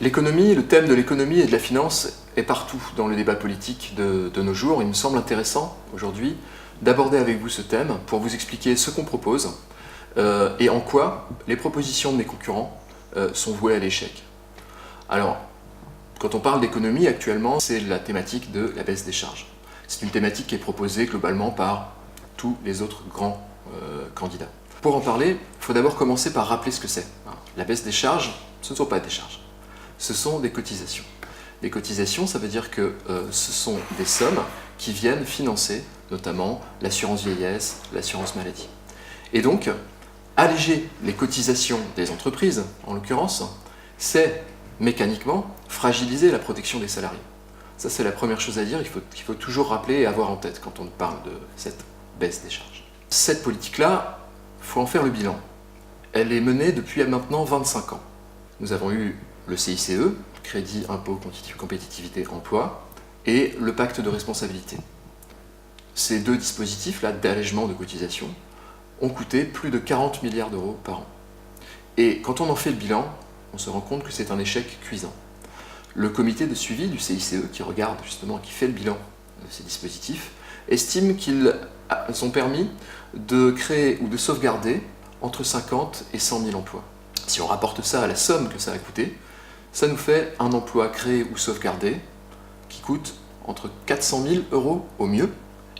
L'économie, le thème de l'économie et de la finance est partout dans le débat politique de nos jours. Il me semble intéressant aujourd'hui d'aborder avec vous ce thème pour vous expliquer ce qu'on propose et en quoi les propositions de mes concurrents sont vouées à l'échec. Alors, quand on parle d'économie actuellement, c'est la thématique de la baisse des charges. C'est une thématique qui est proposée globalement par tous les autres grands candidats. Pour en parler, il faut d'abord commencer par rappeler ce que c'est. La baisse des charges, ce ne sont pas des charges. Ce sont des cotisations. Des cotisations, ça veut dire que ce sont des sommes qui viennent financer notamment l'assurance vieillesse, l'assurance maladie. Et donc, alléger les cotisations des entreprises, en l'occurrence, c'est mécaniquement fragiliser la protection des salariés. Ça, c'est la première chose à dire, qu'il faut toujours rappeler et avoir en tête quand on parle de cette baisse des charges. Cette politique-là, il faut en faire le bilan. Elle est menée depuis maintenant 25 ans. Nous avons eu le CICE, Crédit Impôt Compétitivité Emploi, et le Pacte de responsabilité. Ces deux dispositifs-là d'allègement de cotisations ont coûté plus de 40 milliards d'euros par an. Et quand on en fait le bilan, on se rend compte que c'est un échec cuisant. Le comité de suivi du CICE, qui regarde justement, qui fait le bilan de ces dispositifs, estime qu'ils ont permis de créer ou de sauvegarder entre 50 et 100 000 emplois. Si on rapporte ça à la somme que ça a coûté, ça nous fait un emploi créé ou sauvegardé qui coûte entre 400 000 euros au mieux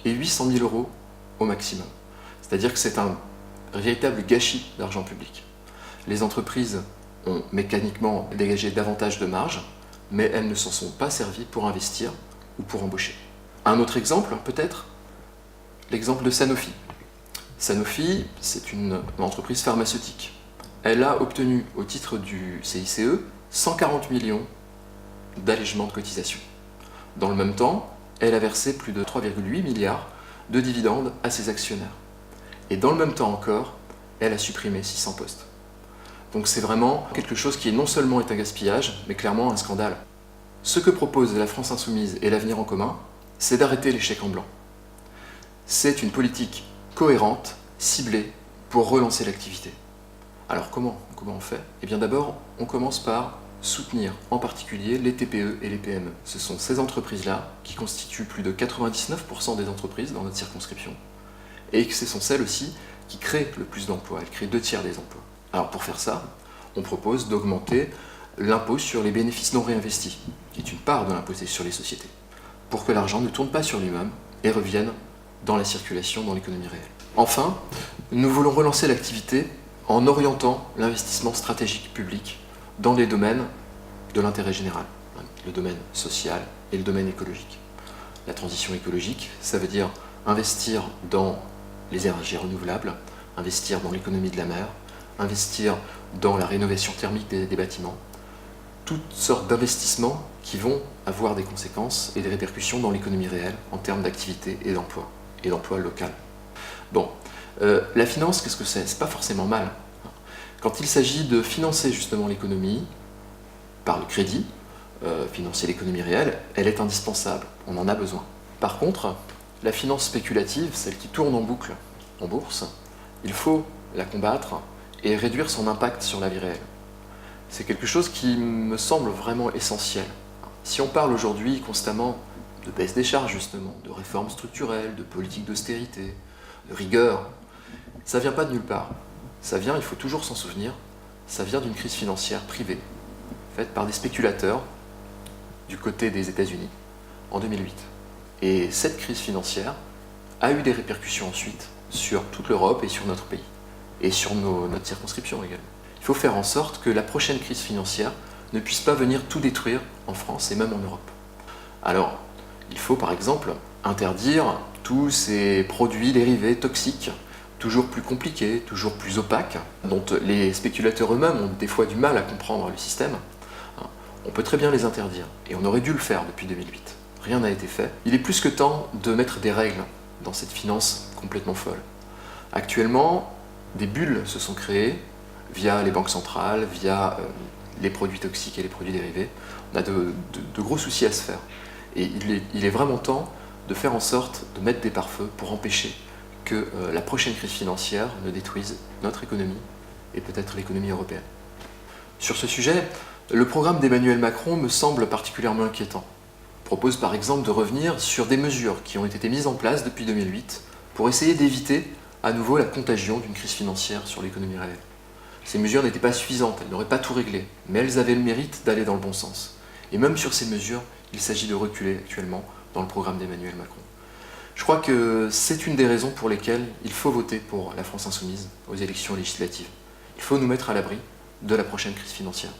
et 800 000 euros au maximum. C'est-à-dire que c'est un véritable gâchis d'argent public. Les entreprises ont mécaniquement dégagé davantage de marge, mais elles ne s'en sont pas servies pour investir ou pour embaucher. Un autre exemple, peut-être, l'exemple de Sanofi. Sanofi, c'est une entreprise pharmaceutique. Elle a obtenu, au titre du CICE, 140 millions d'allègements de cotisations. Dans le même temps, elle a versé plus de 3,8 milliards de dividendes à ses actionnaires. Et dans le même temps encore, elle a supprimé 600 postes. Donc c'est vraiment quelque chose qui non seulement est un gaspillage, mais clairement un scandale. Ce que propose la France Insoumise et l'Avenir en commun, c'est d'arrêter les chèques en blanc. C'est une politique cohérente, ciblée, pour relancer l'activité. Alors comment on fait? Eh bien d'abord, on commence par soutenir en particulier les TPE et les PME. Ce sont ces entreprises-là qui constituent plus de 99% des entreprises dans notre circonscription. Et ce sont celles aussi qui créent le plus d'emplois. Elles créent 2/3 des emplois. Alors pour faire ça, on propose d'augmenter l'impôt sur les bénéfices non réinvestis, qui est une part de l'impôt sur les sociétés, pour que l'argent ne tourne pas sur lui-même et revienne dans la circulation, dans l'économie réelle. Enfin, nous voulons relancer l'activité en orientant l'investissement stratégique public dans les domaines de l'intérêt général, le domaine social et le domaine écologique. La transition écologique, ça veut dire investir dans les énergies renouvelables, investir dans l'économie de la mer, investir dans la rénovation thermique des bâtiments, toutes sortes d'investissements qui vont avoir des conséquences et des répercussions dans l'économie réelle en termes d'activité et d'emploi local. Bon, la finance, qu'est-ce que c'est? C'est pas forcément mal. Quand il s'agit de financer justement l'économie par le crédit, financer l'économie réelle, elle est indispensable, on en a besoin. Par contre, la finance spéculative, celle qui tourne en boucle en bourse, il faut la combattre et réduire son impact sur la vie réelle. C'est quelque chose qui me semble vraiment essentiel. Si on parle aujourd'hui constamment de baisse des charges justement, de réformes structurelles, de politique d'austérité, de rigueur, ça vient pas de nulle part. Ça vient, il faut toujours s'en souvenir, ça vient d'une crise financière privée, faite par des spéculateurs du côté des États-Unis en 2008. Et cette crise financière a eu des répercussions ensuite sur toute l'Europe et sur notre pays, et sur notre circonscription également. Il faut faire en sorte que la prochaine crise financière ne puisse pas venir tout détruire en France et même en Europe. Alors, il faut par exemple interdire tous ces produits dérivés toxiques, toujours plus compliqués, toujours plus opaques, dont les spéculateurs eux-mêmes ont des fois du mal à comprendre le système. On peut très bien les interdire, et on aurait dû le faire depuis 2008. Rien n'a été fait. Il est plus que temps de mettre des règles dans cette finance complètement folle. Actuellement, des bulles se sont créées via les banques centrales, via les produits toxiques et les produits dérivés. On a de gros soucis à se faire. Et il est vraiment temps de faire en sorte de mettre des pare-feux pour empêcher que la prochaine crise financière ne détruise notre économie et peut-être l'économie européenne. Sur ce sujet, Le programme d'Emmanuel Macron me semble particulièrement inquiétant. Il propose par exemple de revenir sur des mesures qui ont été mises en place depuis 2008 pour essayer d'éviter à nouveau la contagion d'une crise financière sur l'économie réelle. Ces mesures n'étaient pas suffisantes, elles n'auraient pas tout réglé, mais elles avaient le mérite d'aller dans le bon sens. Et même sur ces mesures, il s'agit de reculer actuellement dans le programme d'Emmanuel Macron. Je crois que c'est une des raisons pour lesquelles il faut voter pour la France Insoumise aux élections législatives. Il faut nous mettre à l'abri de la prochaine crise financière.